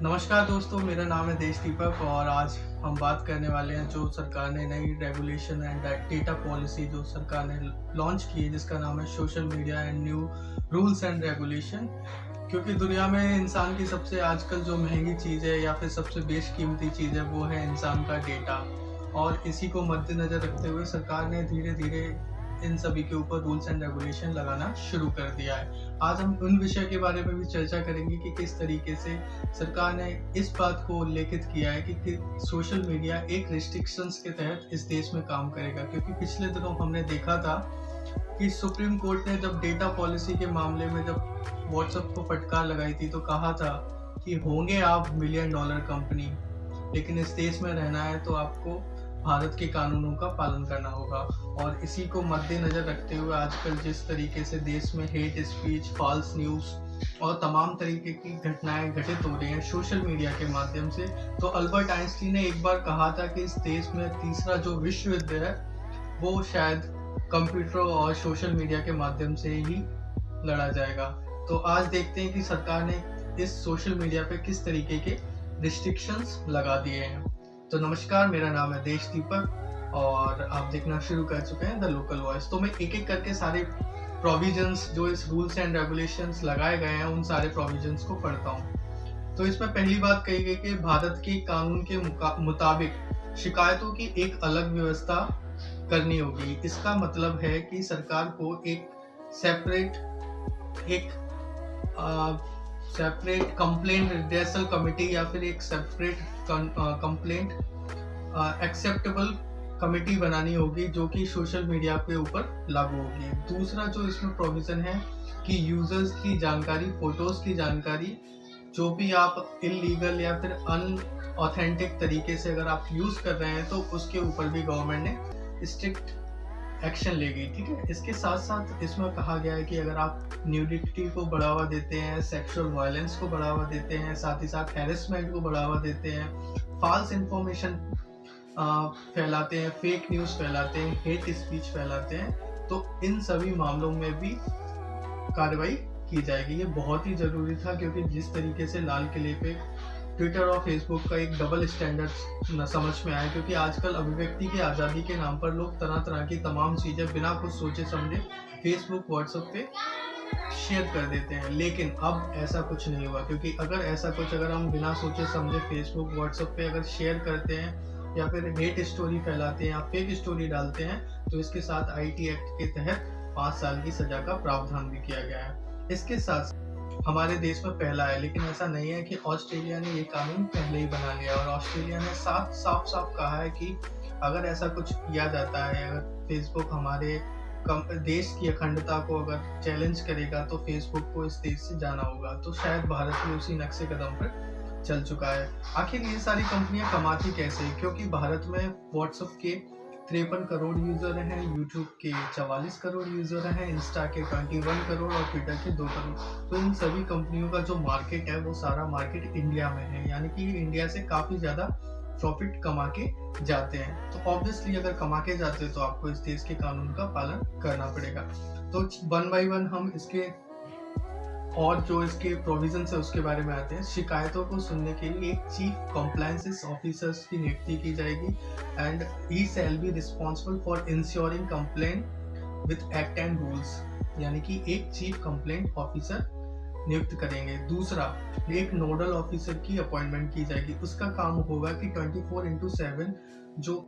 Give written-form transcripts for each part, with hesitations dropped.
नमस्कार दोस्तों, मेरा नाम है देश दीपक और आज हम बात करने वाले हैं जो सरकार ने नई रेगुलेशन एंड डेटा पॉलिसी जो सरकार ने लॉन्च की है, जिसका नाम है social media and new rules and regulation. क्योंकि दुनिया में इंसान की सबसे आजकल जो महंगी चीज़ है या फिर सबसे बेशकीमती चीज़ है वो है इंसान का डेटा, और इसी को मद्देनज़र रखते हुए सरकार ने धीरे धीरे इन सभी के ऊपर रूल्स एंड रेगुलेशन लगाना शुरू कर दिया है। आज हम उन विषय के बारे में भी चर्चा करेंगे कि किस तरीके से सरकार ने इस बात को उल्लेखित किया है कि सोशल मीडिया एक रिस्ट्रिक्शंस के तहत इस देश में काम करेगा। क्योंकि पिछले दिनों हमने देखा था कि सुप्रीम कोर्ट ने जब डेटा पॉलिसी के मामले में जब व्हाट्सएप को फटकार लगाई थी तो कहा था कि होंगे आप $1 मिलियन कंपनी, लेकिन इस देश में रहना है तो आपको भारत के कानूनों का पालन करना होगा। और इसी को मद्देनजर रखते हुए आजकल जिस तरीके से देश में हेट स्पीच, फॉल्स न्यूज़ और तमाम तरीके की घटनाएं घटित हो रही हैं सोशल मीडिया के माध्यम से, तो अल्बर्ट आइंस्टीन ने एक बार कहा था कि इस देश में तीसरा जो विश्व युद्ध है वो शायद कंप्यूटर और सोशल मीडिया के माध्यम से ही लड़ा जाएगा। तो आज देखते हैं कि सरकार ने इस सोशल मीडिया पे किस तरीके के रिस्ट्रिक्शंस लगा दिए हैं। तो नमस्कार, मेरा नाम है देश दीपक और आप देखना शुरू कर चुके हैं द लोकल वॉइस। तो मैं एक एक करके सारे प्रोविजंस जो इस रूल्स एंड रेगुलेशंस लगाए गए हैं उन सारे प्रोविजंस को पढ़ता हूँ। तो इसमें पहली बात कही गई कि भारत के कानून के मुताबिक शिकायतों की एक अलग व्यवस्था करनी होगी। इसका मतलब है कि सरकार को एक सेपरेट कंप्लेंट रिड्रेसल कमेटी या फिर एक सेपरेट कंप्लेंट एक्सेप्टेबल कमेटी बनानी होगी जो कि सोशल मीडिया के ऊपर लागू होगी। दूसरा जो इसमें प्रोविजन है कि यूजर्स की जानकारी, फोटोज की जानकारी जो भी आप इलीगल या फिर अनऑथेंटिक तरीके से अगर आप यूज कर रहे हैं तो उसके ऊपर भी गवर्नमेंट ने स्ट्रिक्ट एक्शन लेगी। ठीक है। इसके साथ साथ इसमें कहा गया है कि अगर आप न्यूडिटी को बढ़ावा देते हैं, सेक्सुअल वायलेंस को बढ़ावा देते हैं, साथ ही साथ हैरेसमेंट को बढ़ावा देते हैं, फॉल्स इंफॉर्मेशन फैलाते हैं, फेक न्यूज़ फैलाते हैं, हेट स्पीच फैलाते हैं, तो इन सभी मामलों में भी कार्रवाई की जाएगी। ये बहुत ही ज़रूरी था क्योंकि जिस तरीके से लाल किले पे ट्विटर और फेसबुक का एक डबल स्टैंडर्ड समझ में आया, क्योंकि आजकल अभिव्यक्ति की आज़ादी के नाम पर लोग तरह तरह की तमाम चीज़ें बिना कुछ सोचे समझे फेसबुक, व्हाट्सएप पे शेयर कर देते हैं। लेकिन अब ऐसा कुछ नहीं हुआ, क्योंकि अगर हम बिना सोचे समझे फेसबुक, व्हाट्सएप पे अगर शेयर करते हैं या फिर हेट स्टोरी फैलाते हैं या फेक स्टोरी डालते हैं तो इसके साथ IT एक्ट के तहत 5 साल की सजा का प्रावधान भी किया गया है। इसके साथ हमारे देश में पहला है, लेकिन ऐसा नहीं है कि ऑस्ट्रेलिया ने ये कानून पहले ही बना लिया। और ऑस्ट्रेलिया ने साफ कहा है कि अगर ऐसा कुछ किया जाता है, अगर फेसबुक हमारे देश की अखंडता को अगर चैलेंज करेगा तो फेसबुक को इस देश से जाना होगा। तो शायद भारत भी उसी नक्शे कदम पर चल चुका है। आखिर ये सारी कंपनियां कमाती कैसे? क्योंकि भारत में व्हाट्सएप के 53 करोड़ यूजर हैं, यूट्यूब के 44 करोड़ यूजर हैं, इंस्टा के 21 करोड़ और ट्विटर के 2 करोड़। तो इन सभी कंपनियों का जो मार्केट है वो सारा मार्केट इंडिया में है, यानी कि इंडिया से काफ़ी ज़्यादा प्रॉफिट कमा के जाते हैं। तो ऑब्वियसली अगर कमा के जाते हैं तो आपको इस देश के कानून का पालन करना पड़ेगा। तो 1 बाय 1 हम इसके और जो इसके प्रोविजंस है उसके बारे में आते हैं। शिकायतों को सुनने के लिए एक चीफ कंप्लायंस ऑफिसर्स की नियुक्ति की जाएगी and he shall be responsible for ensuring complaint with act and rules, यानी कि एक चीफ कंप्लेंट ऑफिसर नियुक्त करेंगे। दूसरा, एक नोडल ऑफिसर की अपॉइंटमेंट की जाएगी। उसका काम होगा कि 24/7 जो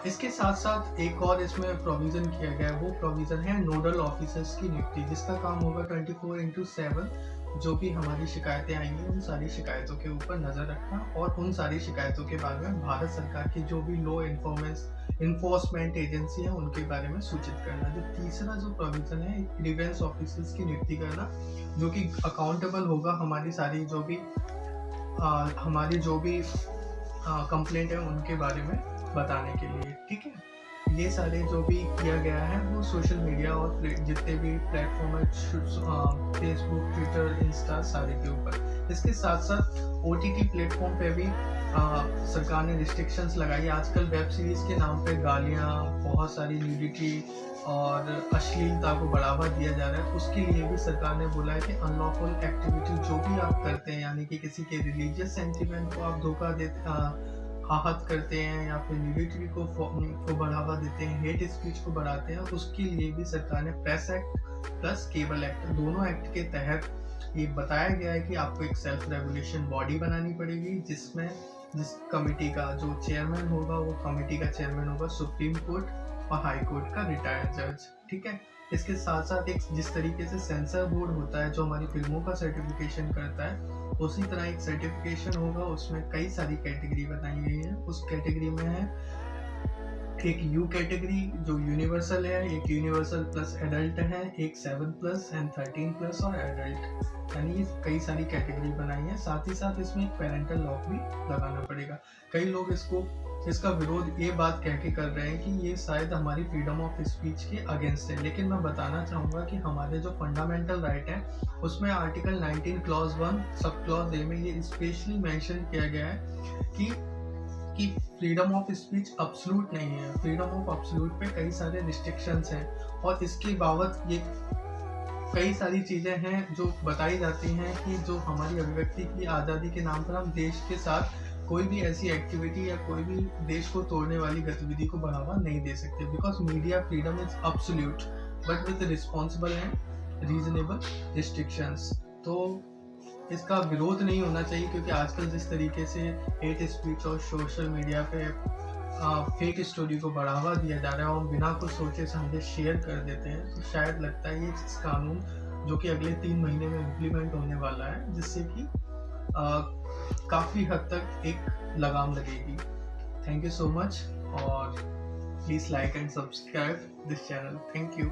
इसके साथ साथ एक और इसमें प्रोविजन किया गया है, वो प्रोविजन है नोडल ऑफिसर्स की नियुक्ति, जिसका काम होगा 24/7 जो भी हमारी शिकायतें आएंगी उन सारी शिकायतों के ऊपर नज़र रखना और उन सारी शिकायतों के बारे में भारत सरकार की जो भी लॉ इन्फोर्समेंट एजेंसी है उनके बारे में सूचित करना। जो तीसरा जो प्रोविजन है, ग्रीवेंस ऑफिसर्स की नियुक्ति करना जो कि अकाउंटेबल होगा हमारी सारी जो भी कंप्लेंट है उनके बारे में बताने के लिए। ठीक है। ये सारे जो भी किया गया है वो सोशल मीडिया और जितने भी प्लेटफॉर्म है, फेसबुक, ट्विटर, इंस्टा, सारे के ऊपर। इसके साथ साथ OTT प्लेटफॉर्म पे भी सरकार ने रिस्ट्रिक्शंस लगाई। आजकल वेब सीरीज के नाम पे गालियाँ, बहुत सारी न्यूडिटी और अश्लीलता को बढ़ावा दिया जा रहा है। उसके लिए भी सरकार ने बोला है कि अनलॉफुल एक्टिविटी जो भी आप करते हैं, यानी कि किसी के रिलीजियस सेंटिमेंट को आप धोखा देते आहत करते हैं या फिर न्यूडिटी को बढ़ावा देते हैं, हेट स्पीच को बढ़ाते हैं, उसके लिए भी सरकार ने press act plus cable act, दोनों एक्ट के तहत ये बताया गया है कि आपको एक सेल्फ रेगुलेशन बॉडी बनानी पड़ेगी, जिस कमेटी का जो चेयरमैन होगा वो कमेटी का चेयरमैन होगा सुप्रीम कोर्ट और हाई कोर्ट का रिटायर्ड जज। ठीक है। इसके साथ साथ एक जिस तरीके से सेंसर बोर्ड होता है जो हमारी फिल्मों का सर्टिफिकेशन करता है, उसी तरह एक सर्टिफिकेशन होगा, उसमें कई सारी कैटेगरी बताई गई है। उस कैटेगरी में है एक यू कैटेगरी जो यूनिवर्सल है, एक यूनिवर्सल प्लस एडल्ट है, एक 7+ एंड 13+ और एडल्ट, यानी कई सारी कैटेगरी बनाई है। साथ ही साथ इसमें एक पेरेंटल लॉक भी लगाना पड़ेगा। कई लोग इसका विरोध ये बात कह के कर रहे हैं कि ये शायद हमारी फ्रीडम ऑफ स्पीच के अगेंस्ट है, लेकिन मैं बताना चाहूँगा कि हमारे जो फंडामेंटल राइट है उसमें article 19 clause 1 sub clause A में ये स्पेशली मेंशन किया गया है कि फ्रीडम ऑफ स्पीच अब्सोल्यूट नहीं है। फ्रीडम ऑफ अब्सोल्यूट पे कई सारे रिस्ट्रिक्शंस हैं और इसके बावजूद ये कई सारी चीज़ें हैं जो बताई जाती हैं कि जो हमारी अभिव्यक्ति की आज़ादी के नाम पर हम देश के साथ कोई भी ऐसी एक्टिविटी या कोई भी देश को तोड़ने वाली गतिविधि को बढ़ावा नहीं दे सकते, because media freedom is absolute but with responsible and reasonable restrictions. तो इसका विरोध नहीं होना चाहिए, क्योंकि आजकल जिस तरीके से हेट स्पीच और सोशल मीडिया पे फेक स्टोरी को बढ़ावा दिया जा रहा है और बिना कुछ सोचे समझे शेयर कर देते हैं, तो शायद लगता है ये कानून जो कि अगले 3 महीने में इम्प्लीमेंट होने वाला है, जिससे कि काफ़ी हद तक एक लगाम लगेगी। थैंक यू सो मच और please like and subscribe this channel. Thank you.